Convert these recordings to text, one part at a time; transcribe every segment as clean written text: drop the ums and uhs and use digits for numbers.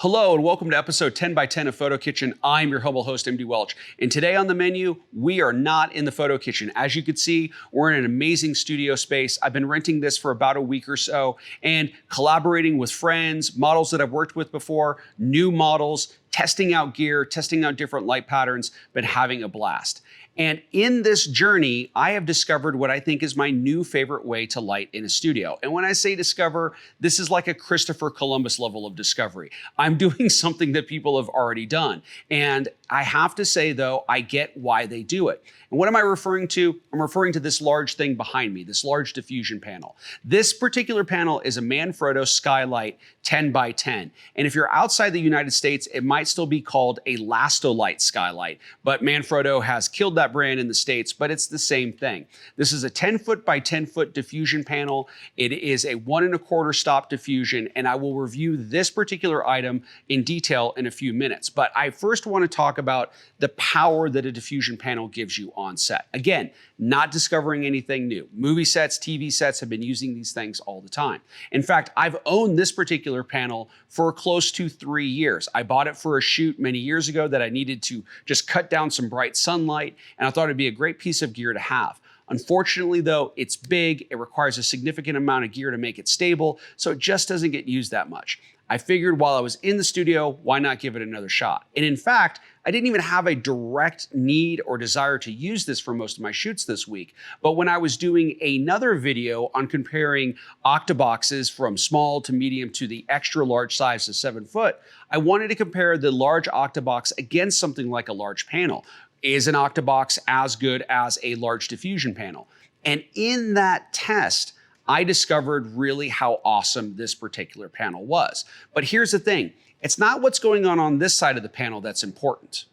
Hello and welcome to episode 10 by 10 of PhotoKitchen. I'm your humble host, MD Welch. And today on the menu, we are not in the PhotoKitchen. As you can see, we're in an amazing studio space. I've been renting this for about a week or so and collaborating with friends, models that I've worked with before, new models, testing out gear, testing out different light patterns, been having a blast. And in this journey, I have discovered what I think is my new favorite way to light in a studio. And when I say discover, this is like a Christopher Columbus level of discovery. I'm doing something that people have already done. And I have to say though, I get why they do it. And what am I referring to? I'm referring to this large thing behind me, this large diffusion panel. This particular panel is a Manfrotto Skylight 10 by 10. And if you're outside the United States, it might still be called a Lastolite Skylight, but Manfrotto has killed that brand in the States, but it's the same thing. This is a 10 foot by 10 foot diffusion panel. It is a 1 1/4 stop diffusion, and I will review this particular item in detail in a few minutes. But I first want to talk about the power that a diffusion panel gives you on set. Again, not discovering anything new. Movie sets, TV sets have been using these things all the time. In fact, I've owned this particular panel for close to 3 years. I bought it for a shoot many years ago that I needed to just cut down some bright sunlight, and I thought it'd be a great piece of gear to have. Unfortunately though, it's big, it requires a significant amount of gear to make it stable, so it just doesn't get used that much. I figured while I was in the studio, why not give it another shot? And in fact, I didn't even have a direct need or desire to use this for most of my shoots this week. But when I was doing another video on comparing octaboxes from small to medium to the extra large size of 7 foot, I wanted to compare the large octabox against something like a large panel. Is an octabox as good as a large diffusion panel? And in that test, I discovered really how awesome this particular panel was. But here's the thing, it's not what's going on this side of the panel that's important.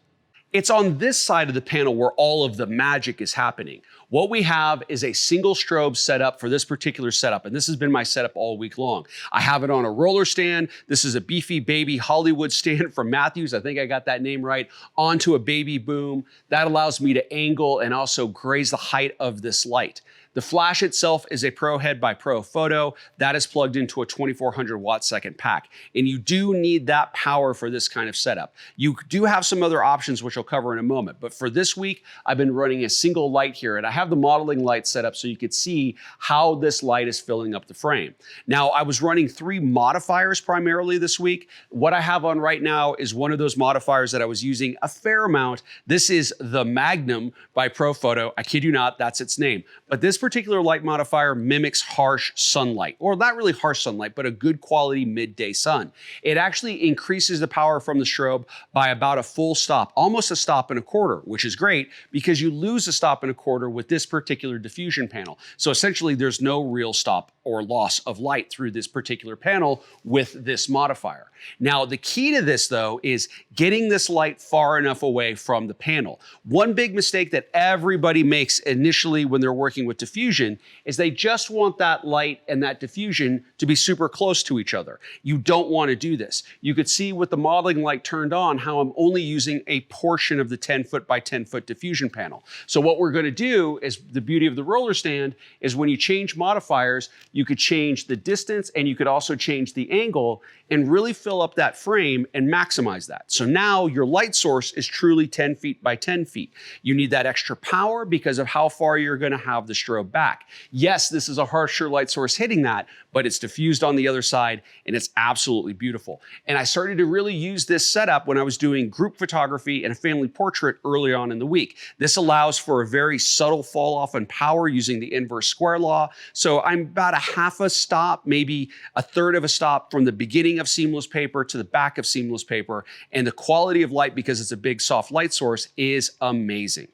It's on this side of the panel where all of the magic is happening. What we have is a single strobe setup for this particular setup, and this has been my setup all week long. I have it on a roller stand. This is a beefy baby Hollywood stand from Matthews. I think I got that name right, onto a baby boom. That allows me to angle and also graze the height of this light. The flash itself is a Pro Head by Pro Photo. That is plugged into a 2400 watt second pack. And you do need that power for this kind of setup. You do have some other options, which I'll cover in a moment. But for this week, I've been running a single light here, and I have the modeling light set up so you could see how this light is filling up the frame. Now, I was running 3 modifiers primarily this week. What I have on right now is one of those modifiers that I was using a fair amount. This is the Magnum by Pro Photo. I kid you not, that's its name. But this particular light modifier mimics harsh sunlight, or not really harsh sunlight, but a good quality midday sun. It actually increases the power from the strobe by about a full stop, almost a stop and a quarter, which is great because you lose a stop and a quarter with this particular diffusion panel. So essentially there's no real stop or loss of light through this particular panel with this modifier. Now, the key to this though is getting this light far enough away from the panel. One big mistake that everybody makes initially when they're working with diffusion is they just want that light and that diffusion to be super close to each other. You don't want to do this. You could see with the modeling light turned on how I'm only using a portion of the 10 foot by 10 foot diffusion panel. So what we're going to do is, the beauty of the roller stand is when you change modifiers, you could change the distance and you could also change the angle and really fill up that frame and maximize that. So now your light source is truly 10 feet by 10 feet. You need that extra power because of how far you're going to have the strobe back. Yes, this is a harsher light source hitting that, but it's diffused on the other side and it's absolutely beautiful. And I started to really use this setup when I was doing group photography and a family portrait early on in the week. This allows for a very subtle fall off in power using the inverse square law. So I'm about a half a stop, maybe a third of a stop from the beginning of seamless paper to the back of seamless paper. And the quality of light, because it's a big soft light source, is amazing.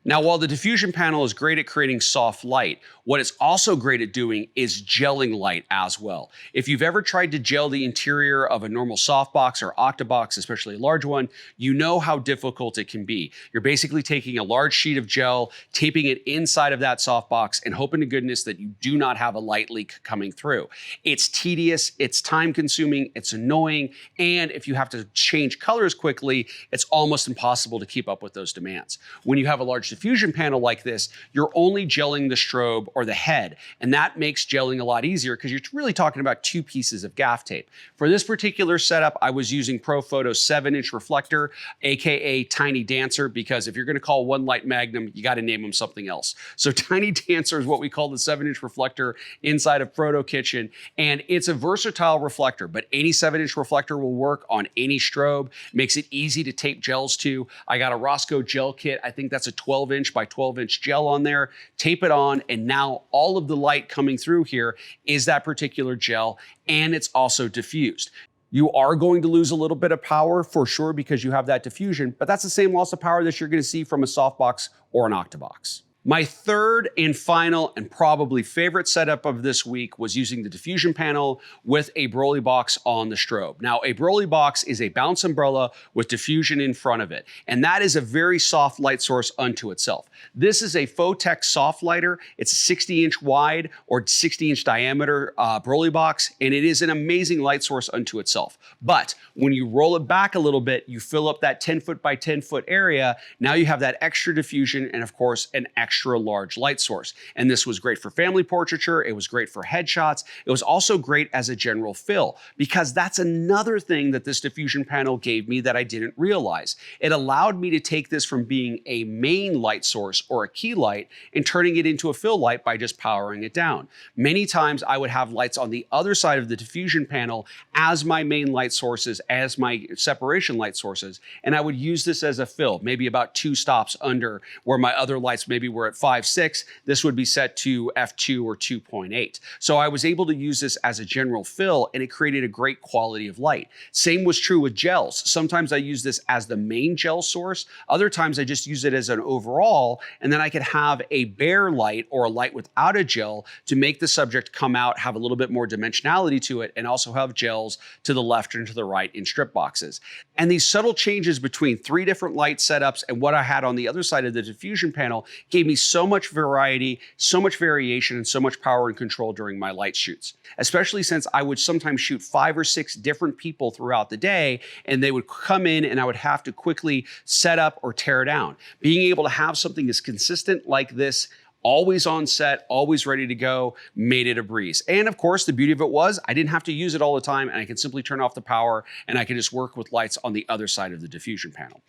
Now, while the diffusion panel is great at creating soft light, what it's also great at doing is gelling light as well. If you've ever tried to gel the interior of a normal softbox or octabox, especially a large one, you know how difficult it can be. You're basically taking a large sheet of gel, taping it inside of that softbox, and hoping to goodness that you do not have a light leak coming through. It's tedious, it's time consuming, it's annoying, and if you have to change colors quickly, it's almost impossible to keep up with those demands. When you have a large diffusion panel like this, you're only gelling the strobe or the head, and that makes gelling a lot easier because you're really talking about 2 pieces of gaff tape. For this particular setup, I was using ProPhoto's 7-inch reflector, aka Tiny Dancer, because if you're going to call one light Magnum, you got to name them something else. So Tiny Dancer is what we call the 7-inch reflector inside of PhotoKitchen, and it's a versatile reflector, but any 7-inch reflector will work on any strobe. Makes it easy to tape gels to. I got a Roscoe gel kit. I think that's a 12-inch by 12-inch gel on there. Tape it on, and now all of the light coming through here is that particular gel, and it's also diffused. You are going to lose a little bit of power for sure because you have that diffusion, but that's the same loss of power that you're going to see from a softbox or an octabox. My third and final and probably favorite setup of this week was using the diffusion panel with a Broly box on the strobe. Now, a Broly box is a bounce umbrella with diffusion in front of it, and that is a very soft light source unto itself. This is a Photech soft lighter. It's a 60-inch wide or 60-inch diameter Broly box, and it is an amazing light source unto itself. But when you roll it back a little bit, you fill up that 10-foot by 10-foot area. Now you have that extra diffusion and, of course, an extra large light source. And this was great for family portraiture. It was great for headshots. It was also great as a general fill, because that's another thing that this diffusion panel gave me that I didn't realize. It allowed me to take this from being a main light source or a key light and turning it into a fill light by just powering it down. Many times I would have lights on the other side of the diffusion panel as my main light sources, as my separation light sources, and I would use this as a fill, maybe about 2 stops under where my other lights maybe were at 5.6, this would be set to f2 or 2.8. So I was able to use this as a general fill, and it created a great quality of light. Same was true with gels. Sometimes I use this as the main gel source. Other times I just use it as an overall, and then I could have a bare light or a light without a gel to make the subject come out, have a little bit more dimensionality to it, and also have gels to the left and to the right in strip boxes. And these subtle changes between 3 different light setups and what I had on the other side of the diffusion panel gave me so much variety, so much variation, and so much power and control during my light shoots. Especially since I would sometimes shoot 5 or 6 different people throughout the day, and they would come in and I would have to quickly set up or tear down. Being able to have something as consistent like this, always on set, always ready to go, made it a breeze. And of course, the beauty of it was I didn't have to use it all the time, and I could simply turn off the power and I could just work with lights on the other side of the diffusion panel.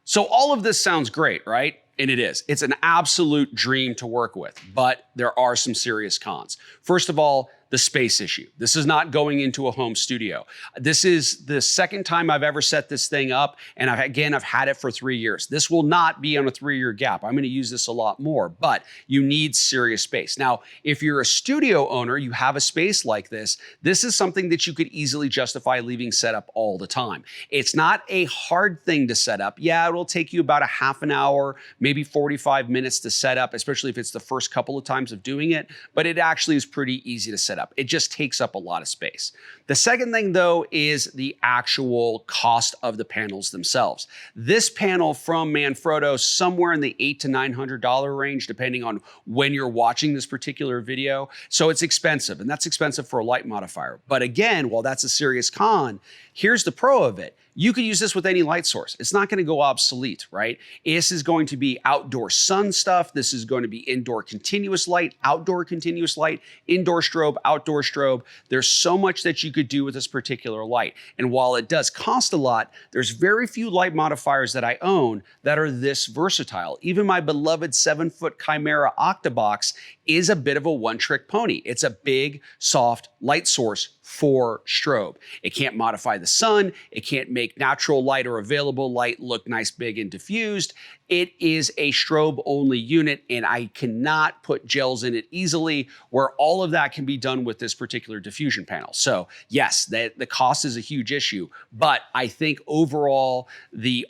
So all of this sounds great, right? And it is. It's an absolute dream to work with, but there are some serious cons. First of all, the space issue. This is not going into a home studio. This is the second time I've ever set this thing up, and I've had it for 3 years. This will not be on a 3-year gap. I'm going to use this a lot more, but you need serious space. Now, if you're a studio owner, you have a space like this, this is something that you could easily justify leaving set up all the time. It's not a hard thing to set up. Yeah, it'll take you about a half an hour, maybe 45 minutes to set up, especially if it's the first couple of times of doing it, but it actually is pretty easy to set up. It just takes up a lot of space. The second thing, though, is the actual cost of the panels themselves. This panel from Manfrotto, somewhere in the $800 to $900 range, depending on when you're watching this particular video. So it's expensive, and that's expensive for a light modifier. But again, while that's a serious con, here's the pro of it. You could use this with any light source. It's not going to go obsolete, right? This is going to be outdoor sun stuff. This is going to be indoor continuous light, outdoor continuous light, indoor strobe, outdoor strobe. There's so much that you could do with this particular light. And while it does cost a lot, there's very few light modifiers that I own that are this versatile. Even my beloved 7-foot Chimera Octabox is a bit of a one-trick pony. It's a big, soft light source for strobe. It can't modify the sun. It can't make natural light or available light look nice, big, and diffused. It is a strobe-only unit, and I cannot put gels in it easily, where all of that can be done with this particular diffusion panel. So yes, the cost is a huge issue, but I think overall,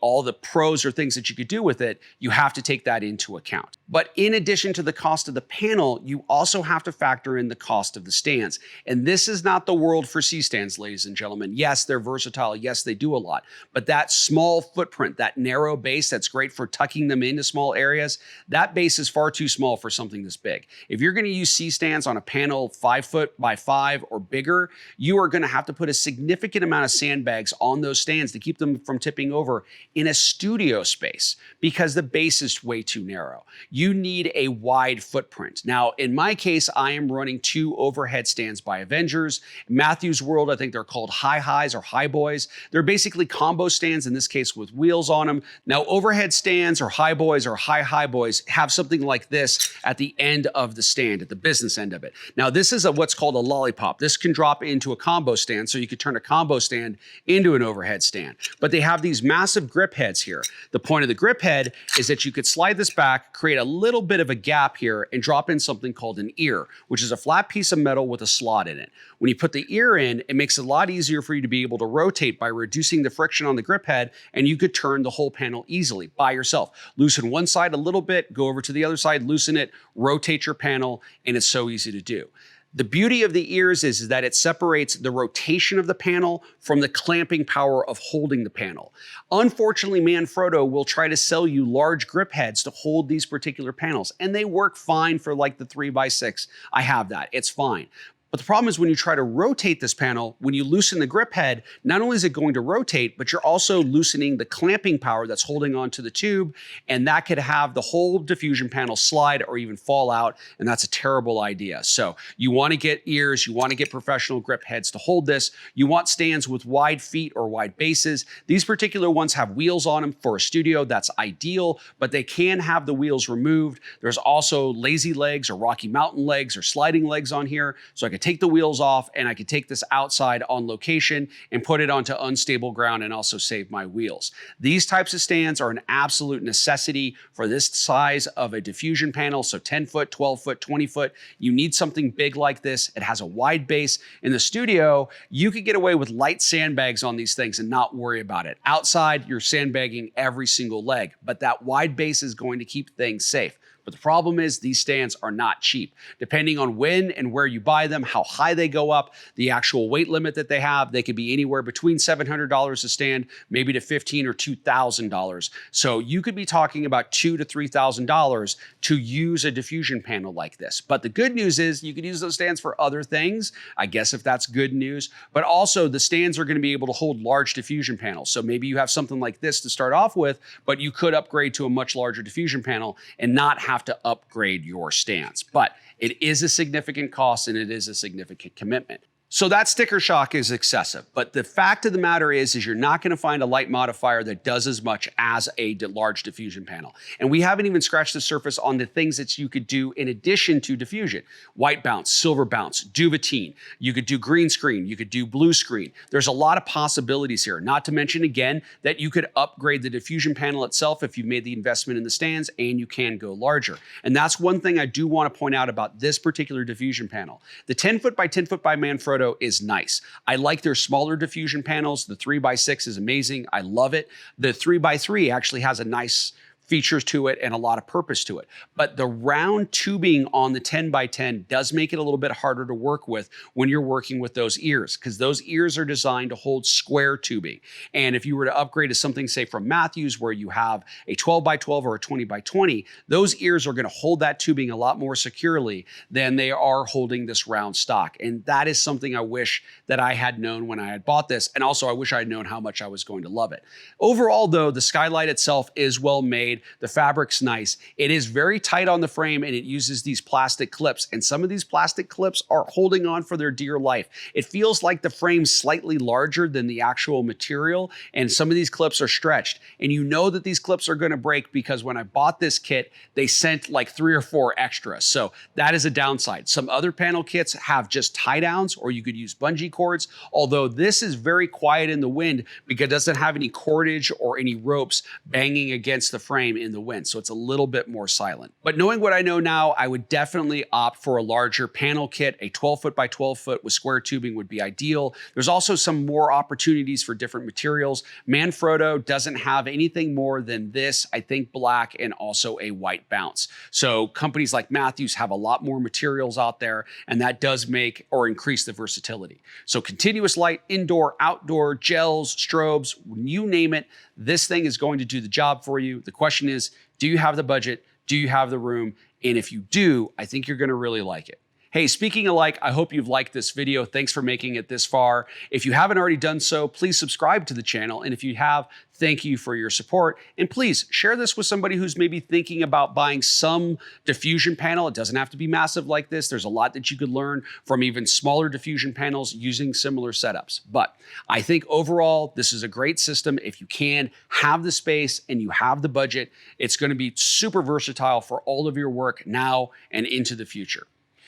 all the pros or things that you could do with it, you have to take that into account. But in addition to the cost of the panel, panel, you also have to factor in the cost of the stands. And this is not the world for C-stands, ladies and gentlemen. Yes, they're versatile. Yes, they do a lot. But that small footprint, that narrow base that's great for tucking them into small areas, that base is far too small for something this big. If you're going to use C-stands on a panel 5 foot by 5 or bigger, you are going to have to put a significant amount of sandbags on those stands to keep them from tipping over in a studio space because the base is way too narrow. You need a wide footprint. Now, in my case, I am running 2 overhead stands by Avengers. In Matthew's world, I think they're called high highs or high boys. They're basically combo stands, in this case with wheels on them. Now, overhead stands or high boys or high boys have something like this at the end of the stand, at the business end of it. Now, this is what's called a lollipop. This can drop into a combo stand, so you could turn a combo stand into an overhead stand. But they have these massive grip heads here. The point of the grip head is that you could slide this back, create a little bit of a gap here, and drop in something called an ear, which is a flat piece of metal with a slot in it. When you put the ear in, it makes it a lot easier for you to be able to rotate by reducing the friction on the grip head, and you could turn the whole panel easily by yourself. Loosen one side a little bit, go over to the other side, loosen it, rotate your panel, and it's so easy to do. The beauty of the ears is that it separates the rotation of the panel from the clamping power of holding the panel. Unfortunately, Manfrotto will try to sell you large grip heads to hold these particular panels, and they work fine for like the 3x6. I have that, it's fine. But the problem is when you try to rotate this panel, when you loosen the grip head, not only is it going to rotate, but you're also loosening the clamping power that's holding onto the tube, and that could have the whole diffusion panel slide or even fall out, and that's a terrible idea. So you want to get ears, you want to get professional grip heads to hold this. You want stands with wide feet or wide bases. These particular ones have wheels on them for a studio. That's ideal, but they can have the wheels removed. There's also lazy legs or Rocky Mountain legs or sliding legs on here, so I could take the wheels off and I could take this outside on location and put it onto unstable ground and also save my wheels. These types of stands are an absolute necessity for this size of a diffusion panel. So 10 foot, 12 foot, 20 foot, you need something big like this. It has a wide base. In the studio, you could get away with light sandbags on these things and not worry about it. Outside, you're sandbagging every single leg, but that wide base is going to keep things safe. But the problem is these stands are not cheap. Depending on when and where you buy them, how high they go up, the actual weight limit that they have, they could be anywhere between $700 a stand, maybe to $1,500 or $2,000. So you could be talking about $2,000 to $3,000 to use a diffusion panel like this. But the good news is you could use those stands for other things, I guess, if that's good news. But also the stands are going to be able to hold large diffusion panels. So maybe you have something like this to start off with, but you could upgrade to a much larger diffusion panel and not have to upgrade your stands. But it is a significant cost and it is a significant commitment. So that sticker shock is excessive, but the fact of the matter is you're not going to find a light modifier that does as much as a large diffusion panel. And we haven't even scratched the surface on the things that you could do in addition to diffusion. White bounce, silver bounce, duvetine. You could do green screen. You could do blue screen. There's a lot of possibilities here, not to mention again that you could upgrade the diffusion panel itself if you made the investment in the stands, and you can go larger. And that's one thing I do want to point out about this particular diffusion panel. The 10 foot by 10 foot by Manfrotto is nice. I like their smaller diffusion panels. The 3x6 is amazing. I love it. The 3x3 actually has a nice features to it and a lot of purpose to it. But the round tubing on the 10x10 does make it a little bit harder to work with when you're working with those ears, because those ears are designed to hold square tubing. And if you were to upgrade to something, say from Matthews, where you have a 12x12 or a 20x20, those ears are going to hold that tubing a lot more securely than they are holding this round stock. And that is something I wish that I had known when I had bought this. And also I wish I had known how much I was going to love it. Overall though, the skylight itself is well made. The fabric's nice. It is very tight on the frame and it uses these plastic clips. And some of these plastic clips are holding on for their dear life. It feels like the frame's slightly larger than the actual material. And some of these clips are stretched. And you know that these clips are going to break because when I bought this kit, they sent like 3 or 4 extras. So that is a downside. Some other panel kits have just tie downs, or you could use bungee cords. Although this is very quiet in the wind because it doesn't have any cordage or any ropes banging against the frame frame in the wind, so it's a little bit more silent. But knowing what I know now, I would definitely opt for a larger panel kit. A 12 foot by 12 foot with square tubing would be ideal. There's also some more opportunities for different materials. Manfrotto doesn't have anything more than this, I think black and also a white bounce. So companies like Matthews have a lot more materials out there, and that does make or increase the versatility. So continuous light, indoor, outdoor, gels, strobes, you name it, this thing is going to do the job for you. The question is, do you have the budget? Do you have the room? And if you do, I think you're gonna really like it. Hey, speaking of like, I hope you've liked this video. Thanks for making it this far. If you haven't already done so, please subscribe to the channel. And if you have, thank you for your support. And please share this with somebody who's maybe thinking about buying some diffusion panel. It doesn't have to be massive like this. There's a lot that you could learn from even smaller diffusion panels using similar setups. But I think overall, this is a great system. If you can have the space and you have the budget, it's going to be super versatile for all of your work now and into the future.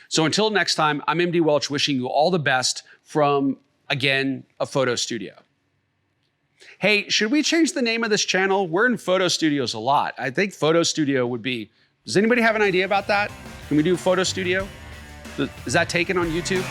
So until next time, I'm MD Welch wishing you all the best from, again, a photo studio. Hey, should we change the name of this channel? We're in photo studios a lot. I think photo studio would be, does anybody have an idea about that? Can we do photo studio? Is that taken on YouTube?